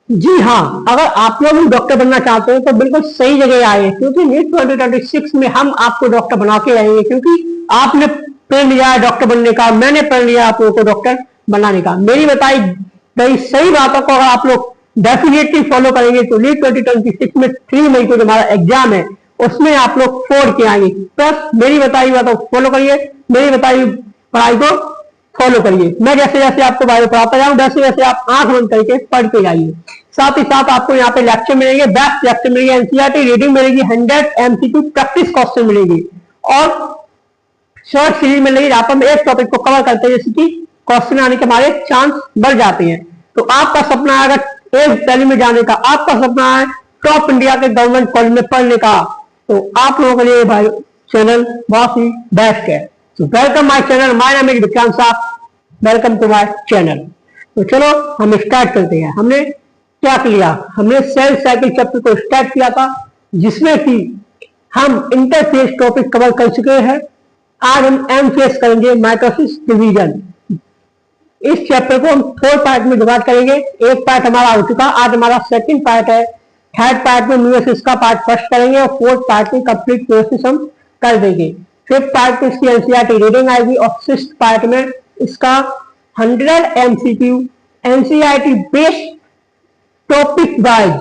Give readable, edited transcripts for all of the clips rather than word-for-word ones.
जी हाँ, अगर आप लोग भी डॉक्टर बनना चाहते हो तो बिल्कुल सही जगह आए हैं, क्योंकि नीट 2026 में हम आपको डॉक्टर बना के आएंगे। क्योंकि आपने प्रण लिया है डॉक्टर बनने का, मैंने प्रण लिया आप लोगों को डॉक्टर बनाने का। मेरी बताई गई सही बातों को अगर आप लोग डेफिनेटली फॉलो करेंगे तो नीट 2026 में 3 मई को जो हमारा एग्जाम है उसमें आप लोग फोड़ के आएंगे। प्लस मेरी बताई बातों को फॉलो करिए, मेरी बताई पढ़ाई को फॉलो करिए। मैं जैसे जैसे आपको बारे में पढ़ाता जाऊं वैसे वैसे आप आंख बंद करके पढ़ते जाइए। साथ ही साथ आपको यहाँ पे लेक्चर मिलेंगे, बेस्ट लेक्चर मिलेंगे, एनसीईआरटी रीडिंग मिलेगी, 100 एमसीक्यू प्रैक्टिस क्वेश्चन मिलेगी और शॉर्ट सीरीज मिलेगी जहां पर हम एक टॉपिक को कवर करते हैं, जैसे कि क्वेश्चन आने के हमारे चांस बढ़ जाते हैं। तो आपका सपना है अगर एक दिल्ली में जाने का, आपका सपना है टॉप इंडिया के गवर्नमेंट कॉलेज में पढ़ने का, तो आप लोगों के लिए भाई चैनल बहुत ही बेस्ट है। तो welcome my channel, my name is Vikrant साहब, वेलकम टू माय चैनल। तो चलो हम स्टार्ट करते हैं। हमने क्या किया, हमने सेल साइकिल चैप्टर को स्टार्ट किया था जिसमें कि हम इंटरफेस टॉपिक कवर कर चुके हैं। आज हम एम फेस करेंगे, माइटोसिस डिवीजन। इस चैप्टर को हम 4 पार्ट में डिवाइड करेंगे। एक पार्ट हमारा हो चुका, आज हमारा सेकंड पार्ट है। थर्ड पार्ट में म्यूसिस का पार्ट फर्स्ट करेंगे और फोर्थ पार्ट में कंप्लीट प्रोसेस हम कर देंगे। फिफ्थ पार्ट में इसकी एनसीईआरटी रीडिंग आएगी और सिक्स्थ पार्ट में इसका 100 MCQ NCERT based topic wise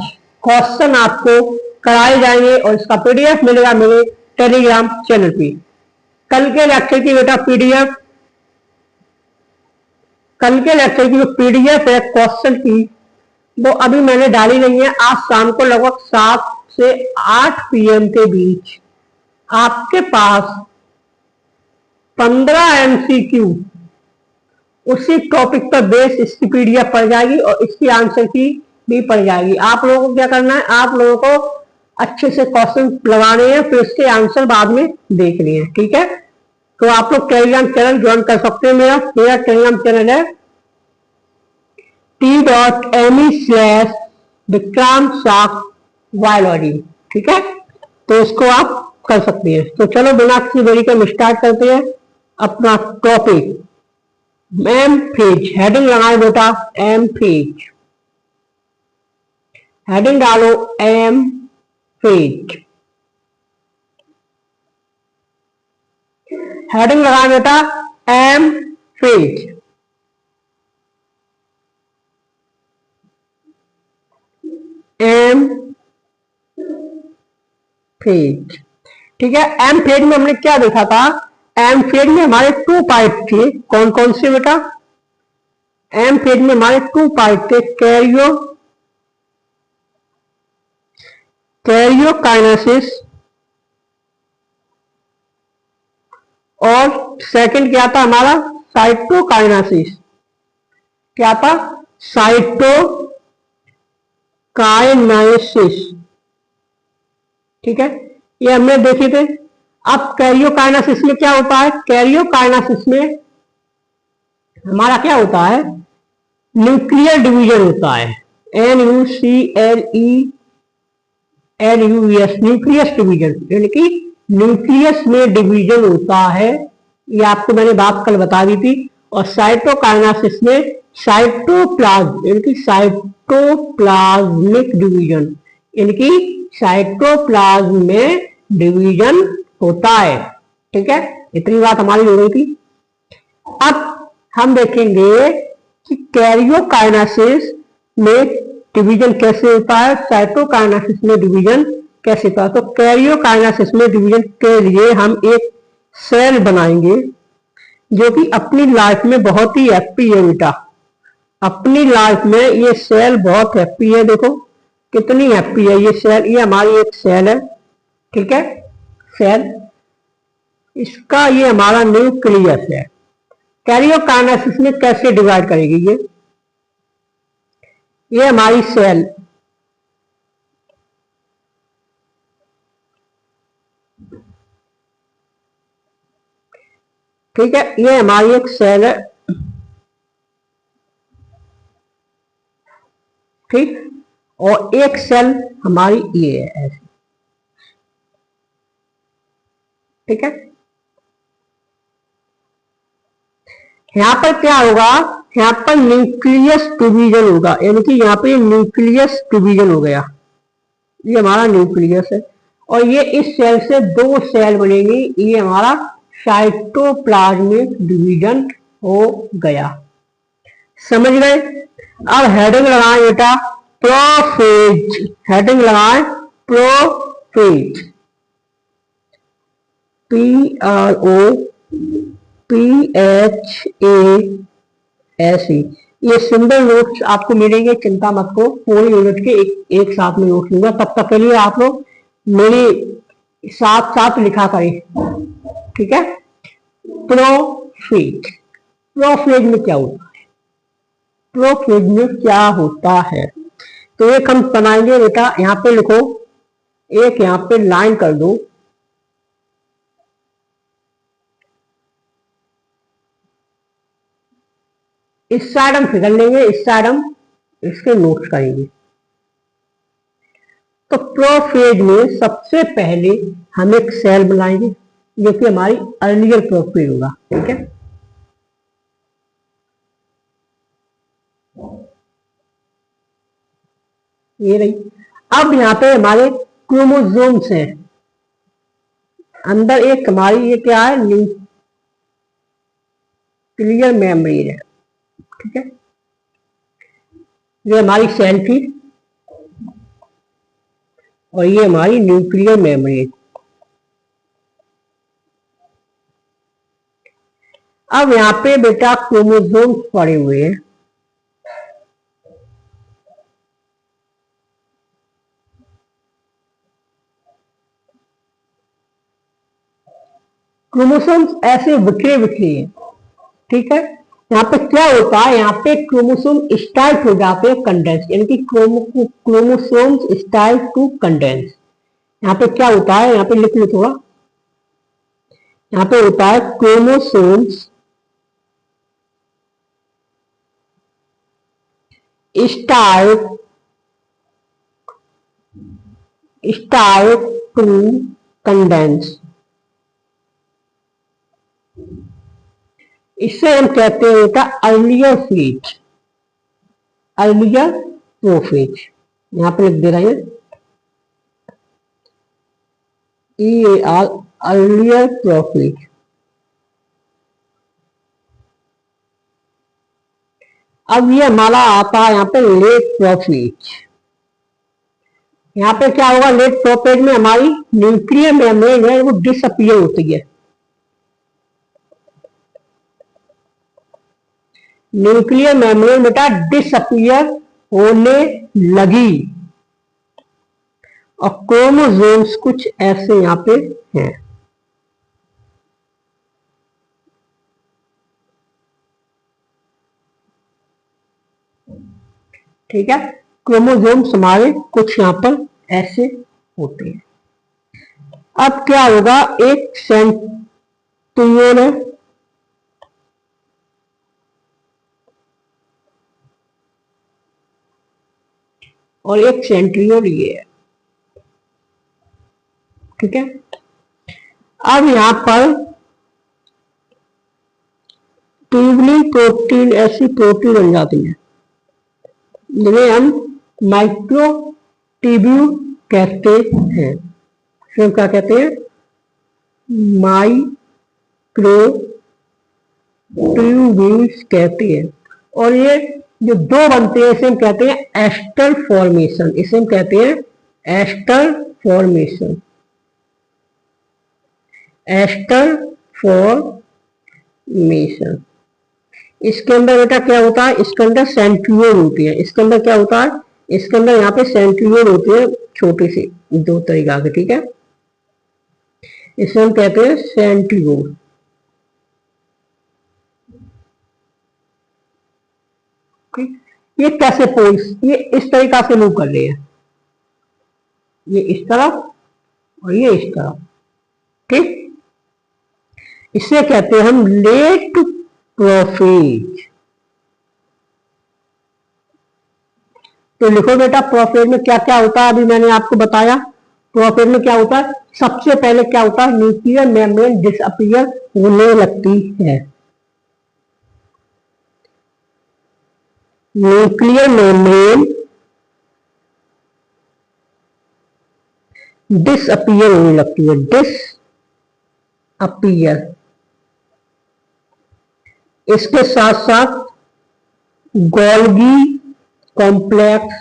question आपको कराए जाएंगे और इसका पीडीएफ मिलेगा मेरे टेलीग्राम चैनल पे। कल के लेक्चर की बेटा पीडीएफ, कल के लेक्चर की जो पीडीएफ है क्वेश्चन की वो अभी मैंने डाली नहीं है। आज शाम को लगभग 7 से 8 पीएम के बीच आपके पास 15 एमसीक्यू उसी टॉपिक पर बेस इसकी पीडीएफ पड़ जाएगी और इसकी आंसर की भी पड़ जाएगी। आप लोगों को क्या करना है, आप लोगों को अच्छे से क्वेश्चन लगाने हैं, फिर उसके आंसर बाद में देखने हैं, ठीक है। तो आप लोग टेलीग्राम चैनल ज्वाइन कर सकते हैं। मेरा टेलीग्राम चैनल है t.me/विक्रांत ठीक है, तो इसको आप कर सकते हैं। तो चलो बिना किसी देरी के हम स्टार्ट करते हैं अपना टॉपिक। एम फेज हेडिंग लगाए बेटा, एम फेज हेडिंग डालो, एम फेज हेडिंग लगाए बेटा, एम फेज। एम फेज ठीक है। एम फेज में हमने क्या देखा था, एम फेज में हमारे 2 पार्ट थे। कौन कौन से बेटा, एम फेज में हमारे 2 पार्ट थे, कैरियोकाइनेसिस और सेकंड क्या था हमारा, साइटोकाइनेसिस। क्या था, साइटोकाइनेसिस, ठीक है, ये हमने देखे थे। अब कैरियोकाइनेसिस में क्या होता है, कैरियोकाइनेसिस में हमारा क्या होता है, न्यूक्लियर डिवीजन होता है, NUCLEUS, न्यूक्लियस डिवीजन, यानी कि न्यूक्लियस में डिवीजन होता है। ये आपको मैंने बात कल बता दी थी। और साइटोकाइनेसिस में साइटोप्लाज्म, यानी कि साइटोप्लाज्मिक डिवीजन, यानी कि साइटोप्लाज्म में डिवीजन होता है, ठीक है। इतनी बात हमारी हो गई थी। अब हम देखेंगे कि कैरियोकाइनेसिस में डिवीजन कैसे होता है, साइटोकाइनेसिस में डिवीजन कैसे होता है। तो कैरियोकाइनेसिस में डिवीजन के लिए हम एक सेल बनाएंगे जो कि अपनी लाइफ में बहुत ही हैप्पी है बेटा। अपनी लाइफ में ये सेल बहुत हैप्पी है। देखो कितनी हैप्पी है ये सेल। ये हमारी एक सेल है, ठीक है, सेल, इसका ये हमारा न्यूक्लियस है। कैरियोकाइनेसिस में कैसे डिवाइड करेगी ये हमारी सेल, ठीक है, ये हमारी एक सेल है, ठीक। और एक सेल हमारी ये है ऐसी, ठीक है। यहां पर क्या होगा, यहाँ पर न्यूक्लियस डिवीजन होगा, यानी कि यहाँ पे न्यूक्लियस डिवीजन हो गया, ये हमारा न्यूक्लियस है। और ये इस सेल से दो सेल बनेंगी, ये हमारा साइटोप्लाज्मिक डिवीजन हो गया। समझ गए? अब हेडिंग लगाएं बेटा प्रोफेज, हेडिंग लगाएं प्रोफेज, PROPHASE। ये सिंगल नोट्स आपको मिलेंगे, चिंता मत करो, पूरी यूनिट के एक साथ में नोट्स लूंगा। तब तक के लिए आप लोग मेरे साथ साथ लिखा करें, ठीक है। प्रोफेज, प्रोफेज में क्या होता है, प्रोफेज में क्या होता है, तो एक हम बनाएंगे बेटा, यहाँ पे लिखो, एक यहाँ पे लाइन कर दो, इस साइड हम फिगर लेंगे, इस साइड हम इसके नोट्स करेंगे। तो प्रोफेज में सबसे पहले हम एक सेल बनाएंगे जो कि हमारी अर्लियर प्रोफेज होगा, ठीक है। ये रही। अब यहाँ पे हमारे क्रोमोसोम्स हैं, अंदर एक हमारी ये क्या है, न्यूक्लियर मेम्ब्रेन है, ठीक है। ये हमारी सेल थी और ये हमारी न्यूक्लियर मेम्ब्रेन। अब यहाँ पे बेटा क्रोमोसोम्स पड़े हुए हैं, क्रोमोसोम्स ऐसे बिखरे बिखरे हैं, ठीक है। यहाँ पे क्या होता है, यहाँ पे क्रोमोसोम स्टार्ट हो जाते हैं कंडेंस, यानी कि क्रोमोसोम्स स्टार्ट टू कंडेंस। यहाँ पे क्या होता है, यहाँ पे लिख लो थोड़ा, यहाँ पे होता है क्रोमोसोम्स स्टार्ट टू कंडेंस, इससे हम कहते हैं बेटा अर्लियर फेज, अर्लियर प्रोफेज। यहां पे लिख दे रहे हैं EAR, अर्लियर प्रोफेज। अब ये हमारा आता है यहाँ पे लेट प्रोफेज। यहाँ पे क्या होगा, लेट प्रोफेज में हमारी न्यूक्लियर मेम्ब्रेन है वो डिसअपीयर होती है, न्यूक्लियर मेम्ब्रेन बेटा डिसअपीयर होने लगी और क्रोमोसोम्स कुछ ऐसे यहां पे हैं, ठीक है। क्रोमोसोम्स हमारे कुछ यहां पर ऐसे होते हैं। अब क्या होगा, एक सेंट्रियोल है और एक सेंट्रियोल ये है, ठीक है। अब यहां पर ट्यूबुलिन प्रोटीन, ऐसी प्रोटीन बन जाती है जिन्हें हम माइक्रोट्यूब्यूल कहते हैं, फिर क्या कहते हैं, माइक्रोट्यूब्यूल्स कहते हैं। और ये जो दो बनते हैं इसे हम कहते हैं एस्टर फॉर्मेशन, इसे हम कहते हैं एस्टर फॉर्मेशन, एस्टर फॉर्मेशन। इसके अंदर बेटा क्या होता है, इसके अंदर सेंट्रियोल होती है, इसके अंदर क्या होता है, इसके अंदर यहाँ पे सेंट्रियोल होते हैं छोटे से दो तरीका के, ठीक है। इसे हम कहते हैं सेंट्रियोल। ये कैसे पोल्स, ये इस तरीका से मूव कर रहे हैं, ये इस तरफ और ये इस तरफ, ठीक। इसे कहते हैं हम लेट प्रोफेज। तो लिखो बेटा प्रोफेज में क्या क्या होता है, अभी मैंने आपको बताया। प्रोफेज में क्या होता है, सबसे पहले क्या होता है, न्यूक्लियर मेम्ब्रेन डिसअपीयर होने लगती है, न्यूक्लियर मेम्ब्रेन डिसअपियर होने लगती है, डिसअपियर। इसके साथ साथ Golgi complex,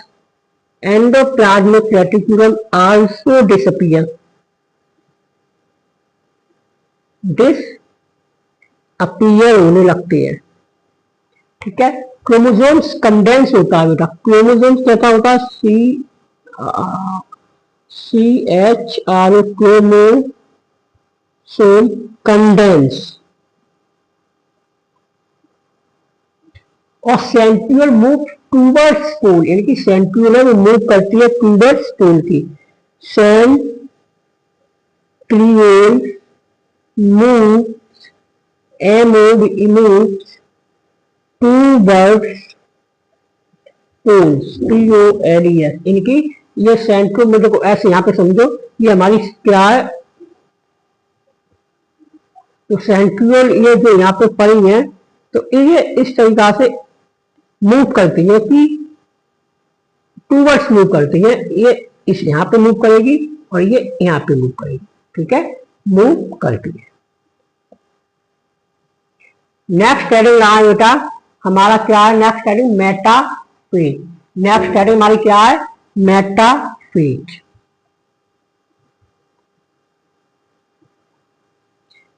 endoplasmic reticulum also disappear, disappear होने लगते हैं। ठीक है, क्रोमोसोम्स कंडेंस होता है बेटा, क्रोमोसोम्स कैसा होता है, CHRO, क्रोमोसोम कंडेंस। और सेंट्रियोल मूव टूवर्ड्स पोल, यानी कि सेंट्रियोल है वो मूव करती है टूवर्ड्स पोल की। Centriole move moves towards poles, POLES। इनकी ये सेंट्रियोल में देखो ऐसे यहाँ पे समझो, ये हमारी क्या है, तो सेंट्रियोल ये जो यहाँ पे पड़ी है, तो ये इस तरीका से मूव करती है कि टूवर्ड्स मूव करती है, ये इस यहाँ पे मूव करेगी और ये यहाँ पे मूव करेगी। ठीक है, मूव करती है। नेक्स्ट हेडिंग रहा है बेटा हमारा क्या है, next heading metaphase. Next heading हमारी क्या है, मेटाफेज।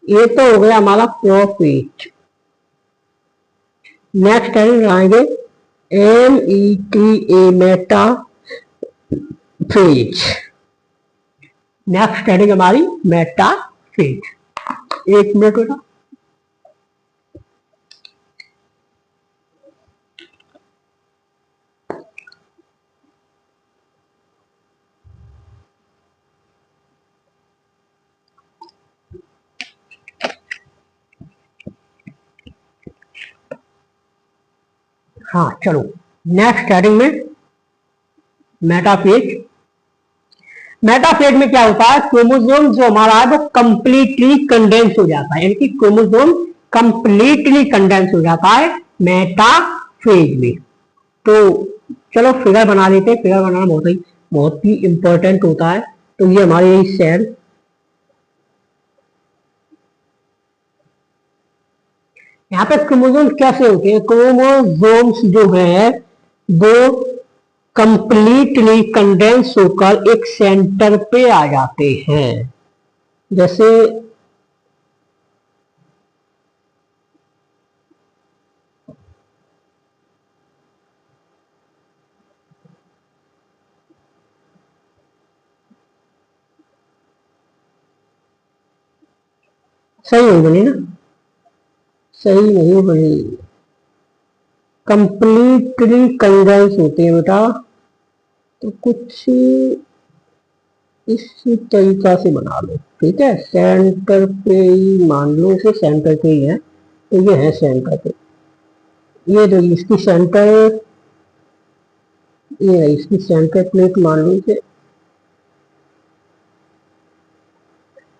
ये तो हो गया हमारा प्रोफेज। नेक्स्ट हेडिंग आएंगे META, मेटाफेज। नेक्स्ट हेडिंग हमारी मेटाफेज। एक मिनट बेटा, हाँ चलो नेक्स्ट हेडिंग में मेटाफेज। मेटाफेज में क्या होता है, क्रोमोसोम जो हमारा है वो कंप्लीटली कंडेंस हो जाता है, यानी कि क्रोमोसोम कंप्लीटली कंडेंस हो जाता है मेटाफेज में। तो चलो फिगर बना लेते हैं, फिगर बनाना बहुत ही इंपॉर्टेंट होता है। तो ये हमारी यही सेल, यहाँ पे क्रोमोसोम्स कैसे होते हैं, क्रोमोसोम्स जो है वो कंप्लीटली कंडेंस होकर एक सेंटर पे आ जाते हैं। जैसे सही हो बनी ना, सही नहीं बनी, कंप्लीटली कंडेंस होते हैं बेटा। तो कुछ इस तरीका से बना लो। ठीक है, सेंटर पे ही मान लो, इसे सेंटर पे ही है, तो ये है सेंटर पे। ये जो इसकी सेंटर, ये इसकी सेंटर प्लेट मान लो इसे।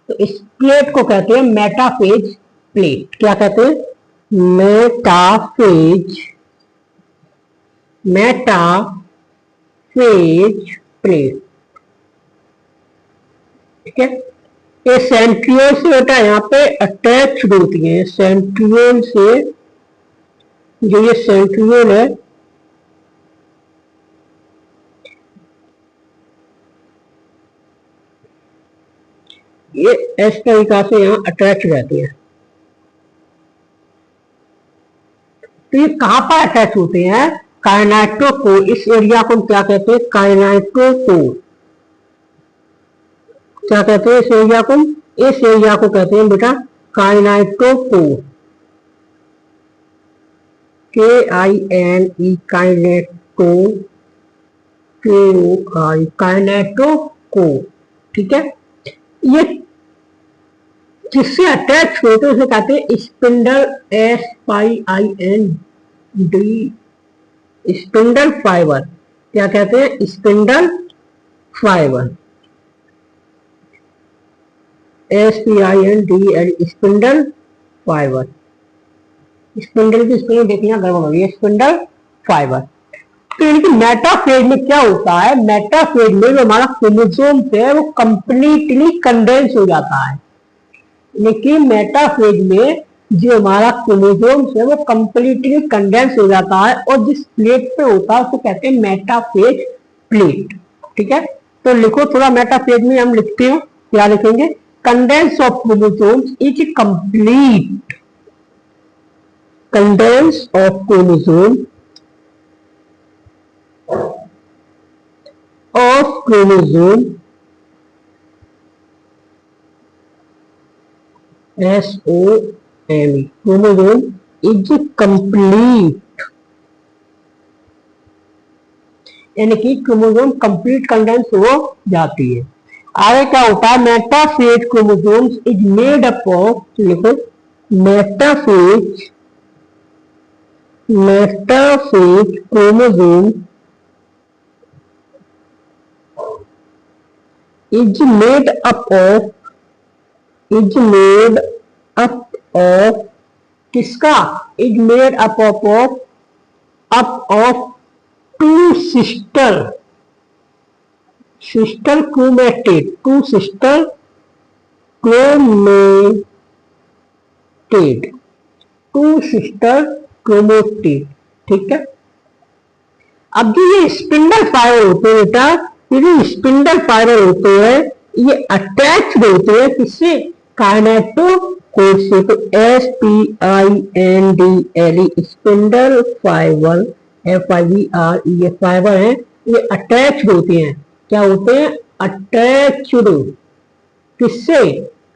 तो इस प्लेट को कहते हैं मेटाफेज प्लेट। क्या कहते हैं, मेटाफेज, मेटाफेज प्लेट। ठीक है, ये सेंट्रियोल से बेटा यहाँ पे अटैच होती है, सेंट्रियोल से, जो ये सेंट्रियोल है ये इस तरीका से यहाँ अटैच रहती है। तो ये कहां पर अटैच होते हैं, काइनेटोकोर। इस एरिया को क्या कहते हैं, काइनेटोकोर। क्या कहते हैं इस एरिया को, इस एरिया को कहते हैं बेटा काइनेटोकोर, KINE, काइनेटो, KOI, काइनेटोकोर। ठीक है, ये किससे अटैच होते हैं, उसे कहते हैं स्पिंडल, SPIND, स्पिंडल फाइबर। क्या कहते हैं, spindle fibre, SPINDL, spindle fibre. Spindle की स्पेलिंग देखिए गड़बड़ हो गई है, स्पिंडल फाइबर। तो यानी कि मेटाफेज में क्या होता है, मेटाफेज में जो हमारा क्रोमोसोम है वो कंप्लीटली कंडेंस हो जाता है। लेकिन मेटाफेज में जो हमारा क्रोमोसोम है वो कंप्लीटली कंडेंस हो जाता है और जिस प्लेट पे होता है उसको कहते हैं मेटाफेज प्लेट। ठीक है, तो लिखो थोड़ा मेटाफेज में हम लिखते हैं, क्या लिखेंगे, condense of chromosomes is complete, condense of chromosome of chromosome SOME chromosome is complete, यानी कि क्रोमोसोम कंप्लीट कंडेंस हो जाती है। आगे क्या होता है, metaphase chromosomes is made up of, लिखो metaphase, metaphase chromosome is made up of, is made up of किसका, is made up of two sister chromatid, two sister chromatid, two sister chromatid। ठीक है, अब जो ये स्पिंडल फाइबर होते हैं बेटा, ये जो स्पिंडल फाइबर होते हैं ये अटैच होते हैं किससे, काइनेटोकोर से। तो SPINDLE स्पिंडल फाइबर, FIBR ये फाइबर है, ये अटैच होते हैं, क्या होते हैं, अटैच्ड किससे,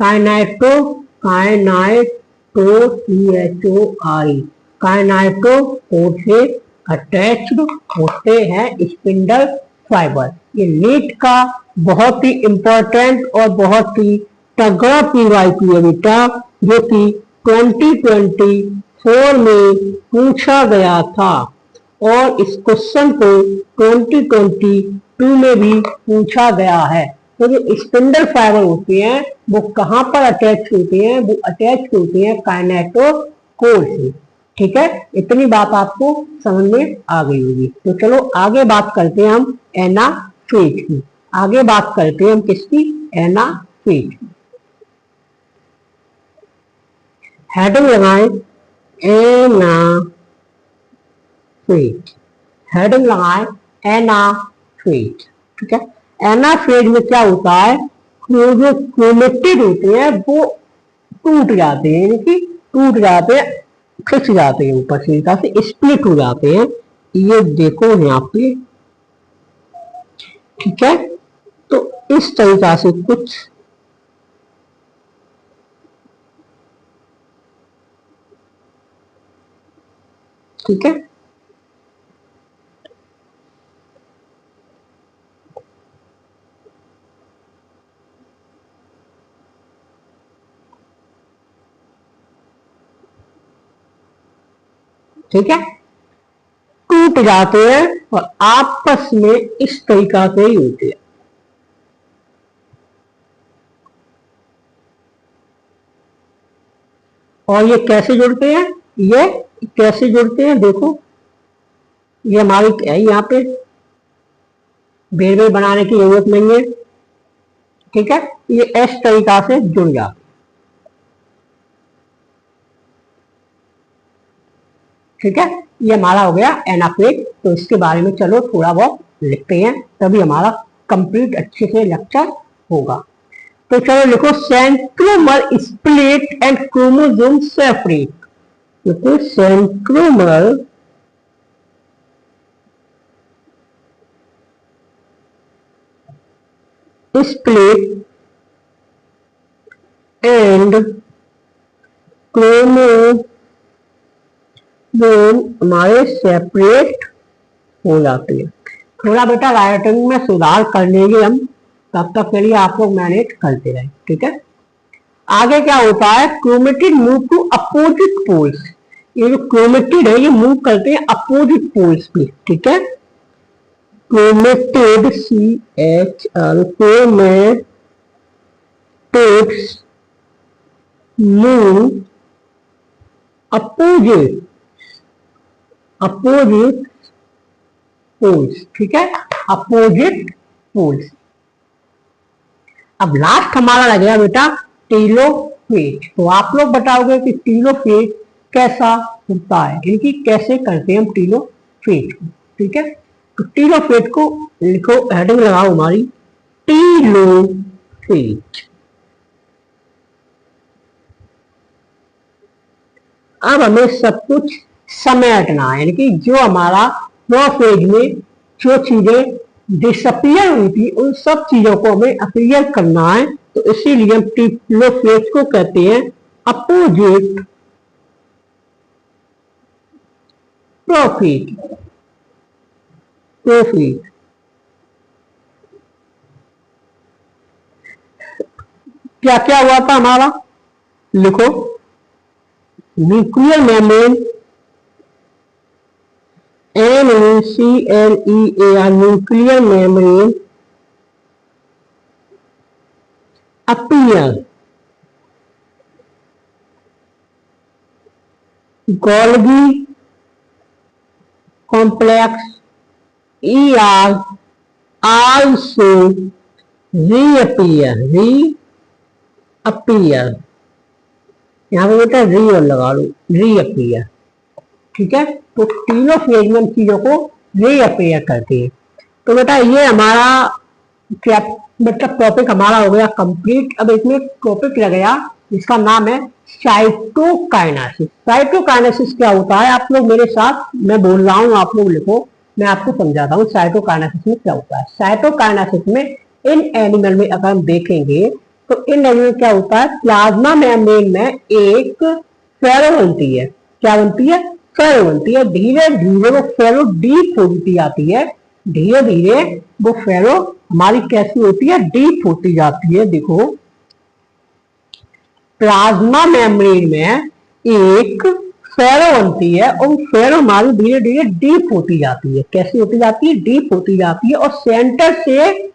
काइनेटो, काइनेटोकोर से अटैच्ड होते हैं स्पिंडल फाइबर। ये नीट का बहुत ही इंपॉर्टेंट और बहुत ही तगड़ा पीवाईक्यू है बेटा, जो कि 2024 में पूछा गया था और इस क्वेश्चन को 2022 में भी पूछा गया है। तो जो स्पिंडल फाइबर होते हैं वो कहां पर अटैच होते हैं, वो अटैच होते हैं काइनेटोकोर से। ठीक है, इतनी बात आपको समझ में आ गई होगी। तो चलो आगे बात करते हैं हम एनाफेज की, आगे बात करते हैं हम किसकी, एनाफेज की। हेडिंग लगाएं एनाफेज, हेडिंग लगाएं एनाफेज। ठीक है, एनाफेज में क्या होता है, जो क्रोमेटिड होते हैं वो टूट जाते हैं, यानी कि टूट जाते हैं, खिंच जाते हैं ऊपर से, स्प्लिट हो जाते हैं। ये देखो यहाँ पे, ठीक है, तो इस तरीका से कुछ ठीक है, ठीक है, टूट जाते हैं और आपस में इस तरीका से ही होते हैं। और ये कैसे जुड़ते हैं, ये कैसे जुड़ते हैं, देखो ये हमारी है, यहाँ पे बेल बनाने की जरूरत नहीं है। ठीक है, ये इस तरीका से जुड़ जाते, ठीक है, ये हमारा हो गया एनाफेज। तो इसके बारे में चलो थोड़ा बहुत लिखते हैं, तभी हमारा कंप्लीट अच्छे से लेक्चर होगा। तो चलो लिखो, centromere split and chromosome separate. देखो सेंट्रोमर स्प्लिट एंड क्रोमोसोम हमारे सेपरेट हो जाती है। थोड़ा बेटा राइटिंग में सुधार कर लेंगे हम, तब तक के लिए आप लोग मैनेज करते रहे। ठीक है, आगे क्या होता है, chromatid move to opposite poles. ये जो क्रोमेटिड है ये मूव करते हैं अपोजिट पोल्स पे। ठीक है, chromatid CHL chromatids move opposite poles, ठीक है, अपोजिट पोल्स। अब लास्ट हमारा लग गया बेटा टेलोफेज। तो आप लोग बताओगे कि टेलोफेज कैसा होता है, यानी कैसे करते हैं हम टेलोफेज को, ठीक है। तो टेलोफेज को लिखो, हेडिंग लगाओ हमारी टेलोफेज। अब हमें सब कुछ समेटना है, यानी कि जो हमारा प्रोफेज में जो चीजें डिसअपियर हुई थी उन सब चीजों को हमें अपीयर करना है। तो इसीलिए हम टेलोफेज को कहते हैं अपोजिट प्रोफेज। प्रोफेज क्या क्या हुआ था हमारा, लिखो, nuclear membrane, NuClEar, nuclear membrane appear, Golgi complex ER also reappear, यहाँ पे बेटा री और लगा लो, रीअपियर, ठीक है। तो टेलोफेज में चीजों को रीअपियर करती है। तो बेटा ये हमारा क्या मतलब टॉपिक हमारा हो गया कंप्लीट। अब इसमें टॉपिक लग गया जिसका नाम है साइटोकाइनेसिस। साइटोकाइनेसिस क्या होता है, आप लोग मेरे साथ, मैं बोल रहा हूँ आप लोग लिखो, मैं आपको समझाता हूँ साइटोकाइनेसिस में क्या होता है। साइटोकाइनेसिस में इन एनिमल में अगर हम देखेंगे तो इन एनिमल क्या होता है, प्लाज्मा मेम्ब्रेन में एक फेरो बनती है। क्या बनती है, फेरो बनती है। धीरे धीरे वो फेरो डीप होती जाती है, धीरे धीरे वो फेरो हमारी कैसी होती है, डीप होती जाती है। देखो प्लाज्मा मेम्ब्रेन में एक फेरो बनती है और फेरो हमारी धीरे धीरे डीप होती जाती है। कैसी होती जाती है, डीप होती जाती है और सेंटर से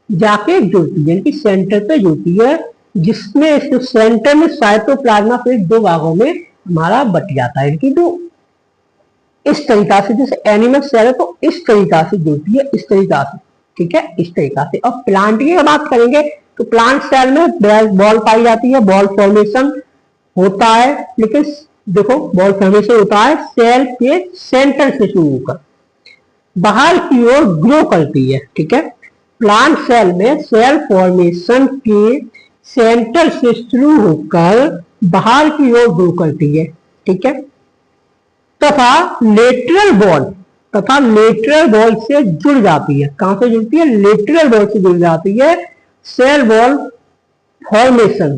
जाके जुड़ती है, सेंटर पे जुड़ती है, जिसमें सेंटर में साइटोप्लाज्मा फिर दो भागों में हमारा बट जाता है। तो इस तरीका से जैसे एनिमल सेल है तो इस तरीका से जुड़ती है, इस तरीका से, ठीक है, इस तरीका से। और प्लांट की बात करेंगे तो प्लांट सेल में बॉल पाई जाती है, बॉल फॉर्मेशन होता है, लेकिन देखो बॉल फॉर्मेशन होता है सेल के सेंटर से शुरू होकर बाहर की ओर ग्रो करती है, ठीक है। प्लांट सेल में सेल फॉर्मेशन के सेंटर से शुरू होकर बाहर की ओर ग्रो करती है, ठीक है। तथा लेटरल बॉल से जुड़ जाती है। कहां से जुड़ती है, लेटरल बॉल से जुड़ जाती है। सेल वॉल फॉर्मेशन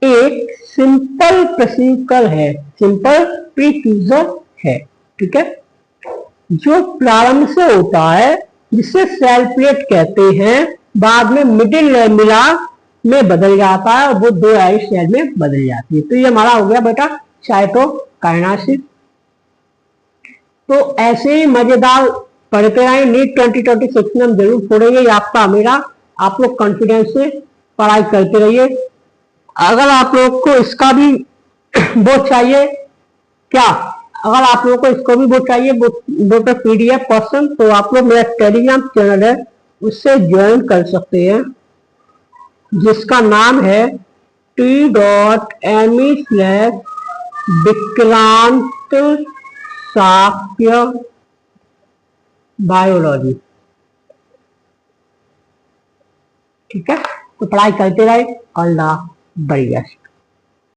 एक सिंपल प्रोसीजर है, सिंपल प्रीक्यूजर है, ठीक है, जो प्रारंभ से होता है, जिसे सेल प्लेट कहते हैं, बाद में मिडिल लेमिला में बदल जाता है और वो दो आई सेल में बदल जाती है। तो ये हमारा हो गया बेटा साइटोकाइनेसिस। तो ऐसे ही मजेदार पढ़ते रहे, नीट 2026 में हम जरूर छोड़ेंगे, ये आपका मेरा, आप लोग कॉन्फिडेंस से पढ़ाई करते रहिए। अगर आप लोग को इसका भी वो चाहिए क्या, अगर आप लोगों को इसको भी वो चाहिए वो पे PDF क्वेश्चन, तो आप लोग मेरा टेलीग्राम चैनल है उससे ज्वाइन कर सकते हैं, जिसका नाम है t.me/विक्रांत साक्य बायोलॉजी, ठीक है। तो पढ़ाई करते रहे, अल्लाह बढ़िया।